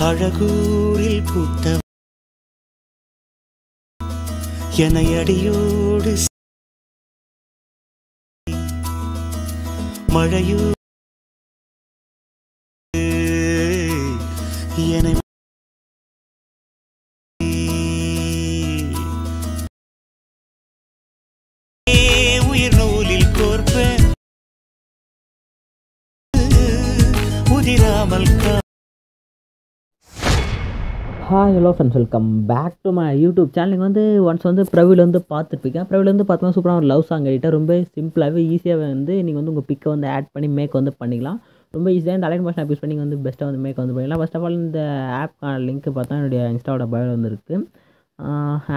அழகூரில் பூத்த என்னை அடியோடு மழையோ என்னை உயிர் நூலில் கோர்ப்பேன் உதிராமல். Hi hello friends, welcome back to my YouTube channel. நீங்கள் வந்து ஒன்ஸ் வந்து ப்ரவியில் வந்து பார்த்துருப்பீங்க. ப்ரவியில் வந்து பார்த்தோம்னா சூப்பராக ஒரு லவ் சாங் எடிட்டாக ரொம்ப சிம்பிளாகவே ஈஸியாக வந்து நீங்கள் வந்து உங்கள் பிக்கை வந்து ஆட் பண்ணி மேக் வந்து பண்ணிக்கலாம். ரொம்ப ஈஸியாக இந்த அலைன் மோஷன் ஆப் யூஸ் பண்ணி வந்து பெஸ்ட்டாக வந்து மேக் வந்து பண்ணிக்கலாம். ஃபர்ஸ்ட் ஆஃப் ஆல் இந்த ஆப்க்கான லிங்க் பார்த்தா என்னுடைய இன்ஸ்டாவோட பயோ வந்து இருக்குது.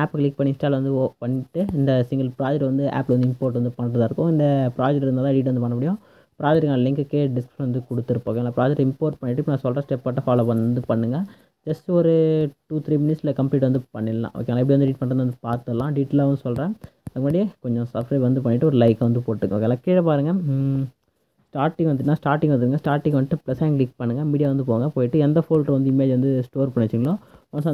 ஆப்பை கிளிக் பண்ணி இன்ஸ்டாவில் வந்து பண்ணிட்டு இந்த சிங்கிள் ப்ராஜெக்ட் வந்து ஆப்பில் வந்து இம்போர்ட் வந்து பண்ணுறதா இருக்கும். இந்த ப்ராஜெக்ட் இருந்தால் தான் எடிட் வந்து பண்ண முடியும். ப்ராஜெக்ட்டுக்கான லிங்க்கு டிஸ்கிரிப்ஷன் வந்து கொடுத்துருப்போம். ஓகேங்களா? ப்ராஜெக்ட் இம்போர்ட் பண்ணிவிட்டு இப்போ நான் சொல்கிற ஸ்டெப் மட்டும் ஃபாலோ வந்து பண்ணுங்கள். ஜஸ்ட் ஒரு 2-3 மினிட்ஸில் கம்ப்ளீட் வந்து பண்ணிடலாம். ஓகேங்களா? எப்படி வந்து எடிட் பண்ணுறது வந்து பார்த்துடலாம். டீட்டெயிலாகவும் சொல்கிறேன். அதுக்கு முன்னாடியே கொஞ்சம் சப்ஸ்கிரைப் வந்து பண்ணிவிட்டு ஒரு லைக் வந்து போட்டுக்கோங்க. ஓகேங்களா? கீழே பாருங்கள், ஸ்டார்டிங் வந்துட்டுனா ஸ்டார்டிங் வந்துட்டு ப்ளஸ் கிளிக் பண்ணுங்கள். மீடியா வந்து போயிட்டு எந்த ஃபோல்டர் வந்து இமேஜ் வந்து ஸ்டோர் பண்ணி வச்சிங்களோ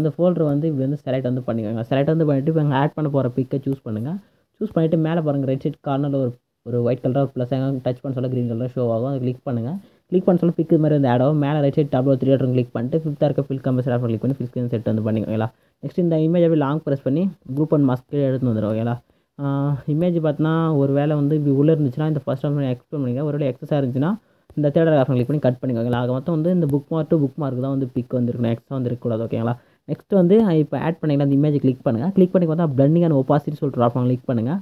அந்த ஃபோல்டர் வந்து இப்படி வந்து செலக்ட் வந்து பண்ணிக்கோங்க. செலக்ட் வந்து பண்ணிவிட்டு இப்போ ஆட் பண்ண போகிற பிக்கை சூஸ் பண்ணுங்கள். சூஸ் பண்ணிவிட்டு மேலே பாருங்கள், ரைட் சைட் கார்னரில் ஒரு ஒயிட் கலராக ப்ளஸ் டச் பண்ண சொல்ல க்ரீன் கலர் ஷோ ஆகும். அதை கிளிக் பண்ணுங்கள். கிளிக் பண்ண சொல்ல பிக்கு மாதிரி வந்து ஆட் ஆகும். மேலே ரைட் சைட் டாப்ல 3 டாட் கிளிக் பண்ணிட்டு ஃபிஃப்த்தாக இருக்க ஃபில் கம்பஸ் ஆஃப் கிளிக் பண்ணி ஃபில் ஸ்க்ரீன் செட் வந்து பண்ணிக்கோங்களா? நெக்ஸ்ட் இந்த இமேஜ் அப்படியே லாங் ப்ரெஸ் பண்ணி குரூப் அண்ட் மாஸ்க்கு எடுத்து வந்துடும். ஓகேங்களா? இமேஜ் பார்த்தீங்கன்னா ஒரு வேலை வந்து இப்படி உள்ளே இருந்துச்சுன்னா இந்த ஃபஸ்ட் ஆப்ஷன் எக்ஸ்பிளைன் பண்ணிங்க. ஒரு வேலை எக்ஸஸாக இருந்துச்சுன்னா இந்த தேர்ட் ஆப்ஷன் கிளிக் பண்ணி கட் பண்ணிக்கோங்களா? ஆக மொத்தம் வந்து இந்த book mark to book mark தான் வந்து பிக் வந்து இருக்கணும், எக்ஸ்ட்ரா வந்து இருக்கக்கூடாது. ஓகேங்களா? நெக்ஸ்ட் வந்து இப்போ ஆட் பண்ணிங்கன்னா அந்த இமேஜ் கிளிக் பண்ணுங்கள். கிளிக் பண்ணி பார்த்தா பிளண்டிங் அண்ட் ஒப்பாசிட்டி சொல்லிட்டு ஆப்ஷன் கிளிக் பண்ணுங்கள்.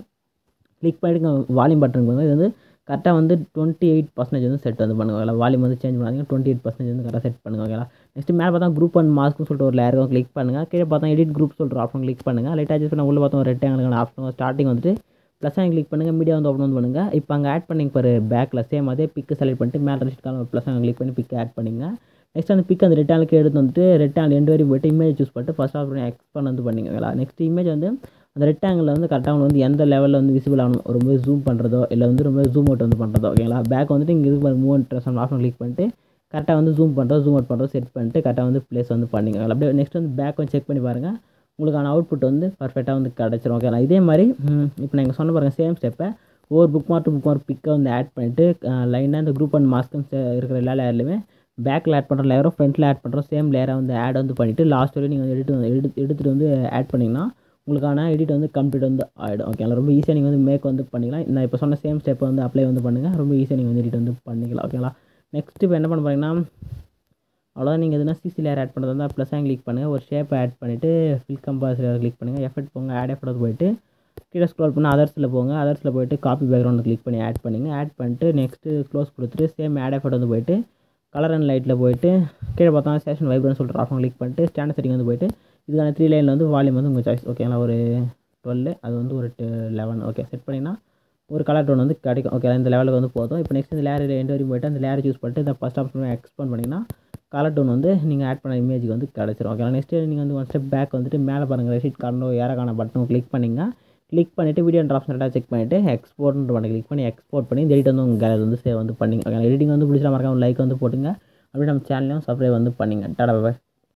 கிளிக் பண்ணிட்டு வால்யூம் பட்டனுக்கு வந்து இது வந்து கரெக்டாக வந்து 28% வந்து செட் வந்து பண்ணுவாங்க. வால்யூம் வந்து சேஞ்ச் பண்ணாதீங்க, 28% வந்து கரெக்டாக செட் பண்ணுவாங்க. நெக்ஸ்ட் மேலே பார்த்தா குரூப் அண்ட் மாஸ்க்னு சொல்லிட்டு ஒரு லேயர் கிளிக் பண்ணுங்கள். கீழே பார்த்தா எடிட் குரூப் சொல்லிட்டு ஆப்ஷன் கிளிக் பண்ணுங்கள். லைட்டாக அட்ஜஸ்ட் பண்ண உள்ள பார்த்தா ஒரு ரெக்டாங்கிளான ஆப்ஷன் ஸ்டார்டிங் வந்துட்டு ப்ளஸ் கிளிக் பண்ணுங்கள். மீடியா வந்து ஓப்பன் வந்து பண்ணுங்கள். இப்போ அங்கே ஆட் பண்ணிங்க பாரு பேக்கில் சேம் அதே பிக்கு செலக்ட் பண்ணிட்டு மேலே லிஸ்ட் ப்ளஸ் கிளிக் பண்ணி பிக் ஆட் பண்ணிங்க. நெக்ஸ்ட் அந்த பிக் அந்த ரெக்டாங்கிளுக்கு எடுத்து வந்துட்டு ரெக்டாங்கிள் எண்டு வரையும் போய்ட்டு இமேஜ் சூஸ் பண்ணிட்டு ஃபஸ்ட் ஆஃப் எக்ஸ்பேண்ட் வந்து பண்ணிங்களா? நெக்ஸ்ட் இமேஜ் வந்து அந்த ரெக்டாங்கில் வந்து கரெக்டாக வந்து எந்த லெவலில் வந்து விசிபிள் ஆகணும், ரொம்ப ஜூம் பண்ணுறதோ இல்லை வந்து ரொம்ப ஜூம் அவுட் வந்து பண்ணுறதோ. ஓகேங்களா? பேக் வந்துட்டு இங்கே இது மூவ் ட்ரெஸ் ஆப்ஷன் கிளிக் பண்ணிட்டு கரெக்டாக வந்து ஜூம் பண்ணுறோம் ஜூம் அவுட் பண்ணுறோம் செட் பண்ணிட்டு கரெக்டாக வந்து ப்ளேஸ் வந்து பண்ணிங்க. அப்படியே நெக்ஸ்ட் வந்து பேக் வந்து செக் பண்ணி பாருங்கள், உங்களுக்கான அவுட்புட் வந்து பர்ஃபெக்டாக வந்து கிடச்சிரும். ஓகேங்களா? இதே மாதிரி இப்போ நீங்கள் சொன்ன பாருங்கள் சேம் ஸ்டெப்பை ஒவ்வொரு புக் மார்க் பிக்கை வந்து ஆட் பண்ணிவிட்டு லைனாக இந்த குரூப் அண்ட் மாஸ்க்கும் இருக்கிற எல்லா லேயர்லையுமே பேக்கில் ஆட் பண்ணுற லேயரும் ஃப்ரண்ட்டில் ஆட் பண்ணுறோம் சேம் லேயரை வந்து ஆட் வந்து பண்ணிவிட்டு லாஸ்ட் வரையும் நீங்கள் வந்து எடுத்துகிட்டு வந்து ஆட் பண்ணிங்கன்னா உங்களுக்கான எடிட் வந்து கம்ப்ளீட் வந்து ஆகிடும். ஓகேங்களா? ரொம்ப ஈஸியாக நீங்கள் வந்து மேக் வந்து பண்ணிக்கலாம். நான் இப்போ சொன்ன சேம் ஸ்டெப்பை வந்து அப்ளை வந்து பண்ணுங்கள். ரொம்ப ஈஸியாக நீங்கள் வந்து எடிட் வந்து பண்ணிக்கலாம். ஓகேங்களா? நெக்ஸ்ட் இப்போ என்ன பண்ண போகிறீங்கன்னா அவ்வளோதான். நீங்கள் எதுனா சிசி லேயர் ஆட் பண்ணுறது வந்து ப்ளஸ் கிளிக் பண்ணுங்கள். ஒரு ஷேப்பை ஆட் பண்ணிவிட்டு ஃபில் கம்பாஸ் கிளிக் பண்ணுங்கள். எஃபெக்ட் போங்க, ஆட் எஃபெக்ட் போயிட்டு கீழே ஸ்க்ரோல் பண்ணால் அதர்ஸில் போங்க. அதர்ஸில் போய்ட்டு காப்பி பேக்ரவுண்ட் கிளிக் பண்ணி ஆட் பண்ணிங்க. ஆட் பண்ணிட்டு நெக்ஸ்ட்டு க்ளோஸ் கொடுத்துட்டு சேம் ஆட் எஃபெக்ட் வந்து போய்ட்டு கலர் அண்ட் லைட்டில் போய்ட்டு கீழே பார்த்தா சேஷன் வைப்ரன்ஸ் சொல்லிட்டு ஆப்ஷன் கிளிக் பண்ணிட்டு ஸ்டாண்டர்ட் செட்டிங் வந்து போய்ட்டு இதுக்கான 3 லைனில் வந்து வால்யூம் வந்து உங்கள் சாய்ஸ். ஓகேங்களா? ஒரு 12 அது வந்து ஒரு 11 ஓகே செட் பண்ணிங்கன்னா ஒரு கலர் டோன் வந்து கிடைக்கும். ஓகே, இந்த லெவலுக்கு வந்து போதும். இப்போ நெக்ஸ்ட் இந்த லேயர் எண்டு வரையும் போய்ட்டு அந்த லேயர் சூஸ் பண்ணிட்டு இந்த ஃபஸ்ட் ஆப்ஷன் எக்ஸ்பேண்ட் பண்ணிங்கன்னா கலர் டோன் வந்து நீங்கள் ஆட் பண்ண இமேஜுக்கு வந்து கிடச்சிரும். ஓகே, நெக்ஸ்ட்டு நீங்கள் வந்து ஒன் ஸ்டெப் பேக் வந்துட்டு மேலே பாருங்கள் ரெசிட் கார்டோ ஏறக்கான பட்டன் கிளிக் பண்ணிங்க. கிளிக் பண்ணிவிட்டு வீடியோ அண்ட் ஆப்ஷன் செக் பண்ணிவிட்டு எக்ஸ்போர்ட்ன்ற பண்ணி கிளிக் பண்ணி எக்ஸ்போர்ட் பண்ணி இந்த எடிட் வந்து உங்கள் கேலரி வந்து சேவ் வந்து பண்ணிங்க. ஓகே, எடிட்டிங் வந்து பிடிச்சா மறக்காம லைக் வந்து போட்டுங்க. அப்படியே நம்ம சேனலையும் சப்ஸ்கிரைப் வந்து பண்ணிங்க. டாடா பாய்.